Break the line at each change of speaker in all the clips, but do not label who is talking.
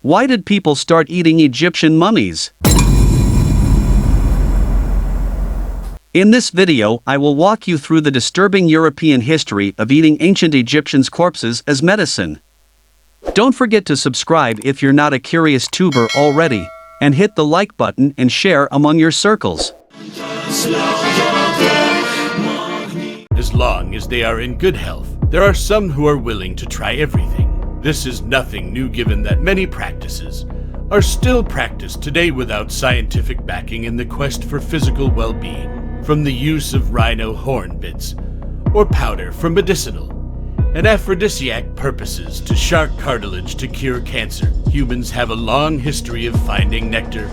Why did people start eating Egyptian mummies? In this video, I will walk you through the disturbing European history of eating ancient Egyptians' corpses as medicine. Don't forget to subscribe if you're not a curious tuber already, and hit the like button and share among your circles.
As long as they are in good health, there are some who are willing to try everything. This is nothing new given that many practices are still practiced today without scientific backing in the quest for physical well-being, from the use of rhino horn bits or powder for medicinal and aphrodisiac purposes to shark cartilage to cure cancer. Humans have a long history of finding nectar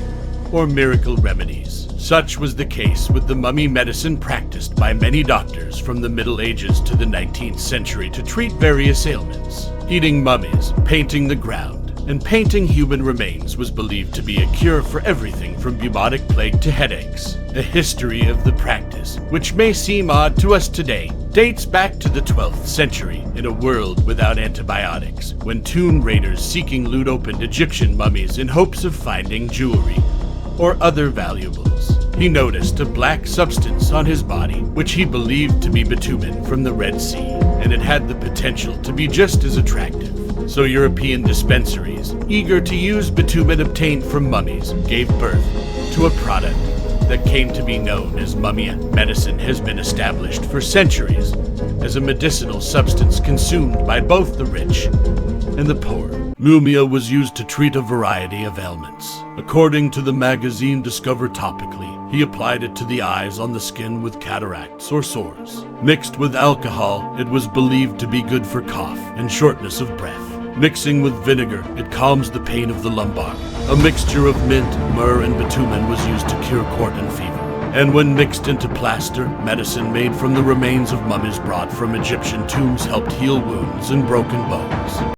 or miracle remedies. Such was the case with the mummy medicine practiced by many doctors from the Middle Ages to the 19th century to treat various ailments. Eating mummies, painting the ground, and painting human remains was believed to be a cure for everything from bubonic plague to headaches. The history of the practice, which may seem odd to us today, dates back to the 12th century in a world without antibiotics, when tomb raiders seeking loot opened Egyptian mummies in hopes of finding jewelry or other valuables. He noticed a black substance on his body, which he believed to be bitumen from the Red Sea, and it had the potential to be just as attractive. So European dispensaries, eager to use bitumen obtained from mummies, gave birth to a product that came to be known as mumia. Medicine has been established for centuries as a medicinal substance consumed by both the rich and the poor. Mumia was used to treat a variety of ailments. According to the magazine Discover Topically, he applied it to the eyes on the skin with cataracts or sores. Mixed with alcohol, it was believed to be good for cough and shortness of breath. Mixing with vinegar, it calms the pain of the lumbar. A mixture of mint, myrrh, and bitumen was used to cure quartan fever. And when mixed into plaster, medicine made from the remains of mummies brought from Egyptian tombs helped heal wounds and broken bones.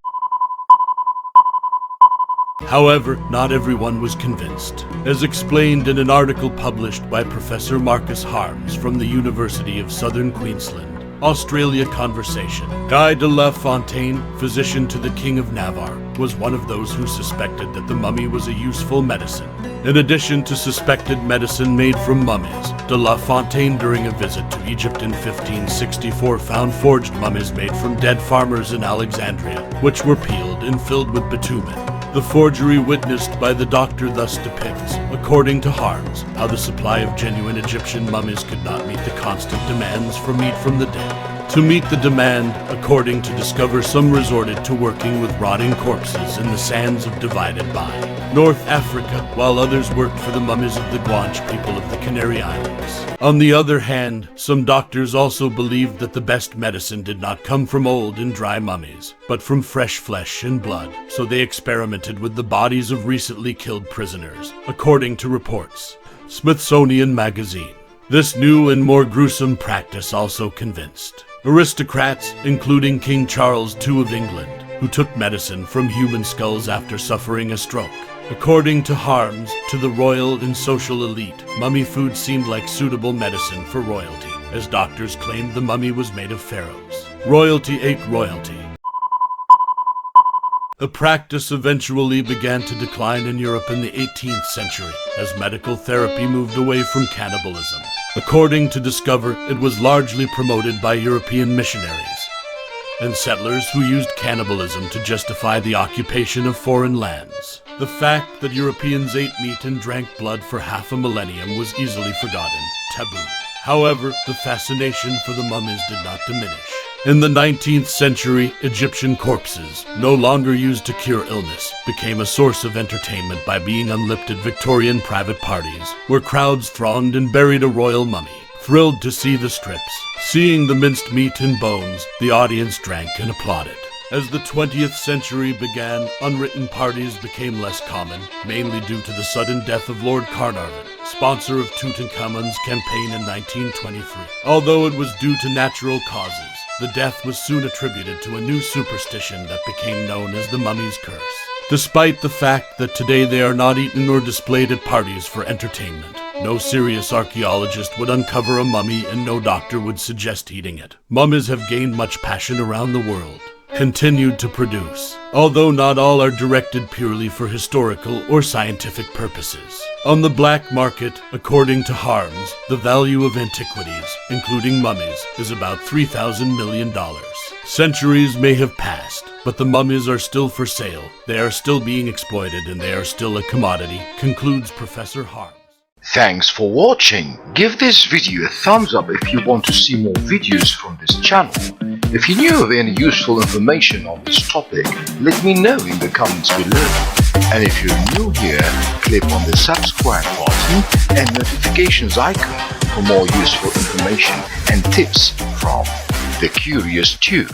However, not everyone was convinced. As explained in an article published by Professor Marcus Harms from the University of Southern Queensland, Australia Conversation, Guy de la Fontaine, physician to the King of Navarre, was one of those who suspected that the mummy was a useful medicine. In addition to suspected medicine made from mummies, de la Fontaine during a visit to Egypt in 1564 found forged mummies made from dead farmers in Alexandria, which were peeled and filled with bitumen. The forgery witnessed by the doctor thus depicts, according to Harms, how the supply of genuine Egyptian mummies could not meet the constant demands for meat from the dead. To meet the demand, according to Discover, some resorted to working with rotting corpses in the sands of Divided by North Africa, while others worked for the mummies of the Guanche people of the Canary Islands. On the other hand, some doctors also believed that the best medicine did not come from old and dry mummies, but from fresh flesh and blood, so they experimented with the bodies of recently killed prisoners, according to reports. Smithsonian Magazine. This new and more gruesome practice also convinced aristocrats, including King Charles II of England, who took medicine from human skulls after suffering a stroke. According to Harms, to the royal and social elite, mummy food seemed like suitable medicine for royalty, as doctors claimed the mummy was made of pharaohs. Royalty ate royalty. The practice eventually began to decline in Europe in the 18th century, as medical therapy moved away from cannibalism. According to Discover, it was largely promoted by European missionaries and settlers who used cannibalism to justify the occupation of foreign lands. The fact that Europeans ate meat and drank blood for half a millennium was easily forgotten, taboo. However, the fascination for the mummies did not diminish. In the 19th century, Egyptian corpses, no longer used to cure illness, became a source of entertainment by being unlit at Victorian private parties, where crowds thronged and buried a royal mummy. Thrilled to see the strips, seeing the minced meat and bones, the audience drank and applauded. As the 20th century began, unwritten parties became less common, mainly due to the sudden death of Lord Carnarvon, sponsor of Tutankhamun's campaign in 1923. Although it was due to natural causes, the death was soon attributed to a new superstition that became known as the mummy's curse. Despite the fact that today they are not eaten or displayed at parties for entertainment, no serious archaeologist would uncover a mummy and no doctor would suggest eating it. Mummies have gained much passion around the world. continued to produce, although not all are directed purely for historical or scientific purposes. On the black market, according to Harms, the value of antiquities, including mummies, is about $3,000 million. Centuries may have passed, but the mummies are still for sale. They are still being exploited and they are still a commodity, concludes Professor Harms.
Thanks for watching. Give this video a thumbs up if you want to see more videos from this channel. If you knew of any useful information on this topic, let me know in the comments below. And if you're new here, click on the subscribe button and notifications icon for more useful information and tips from The Curious Tube.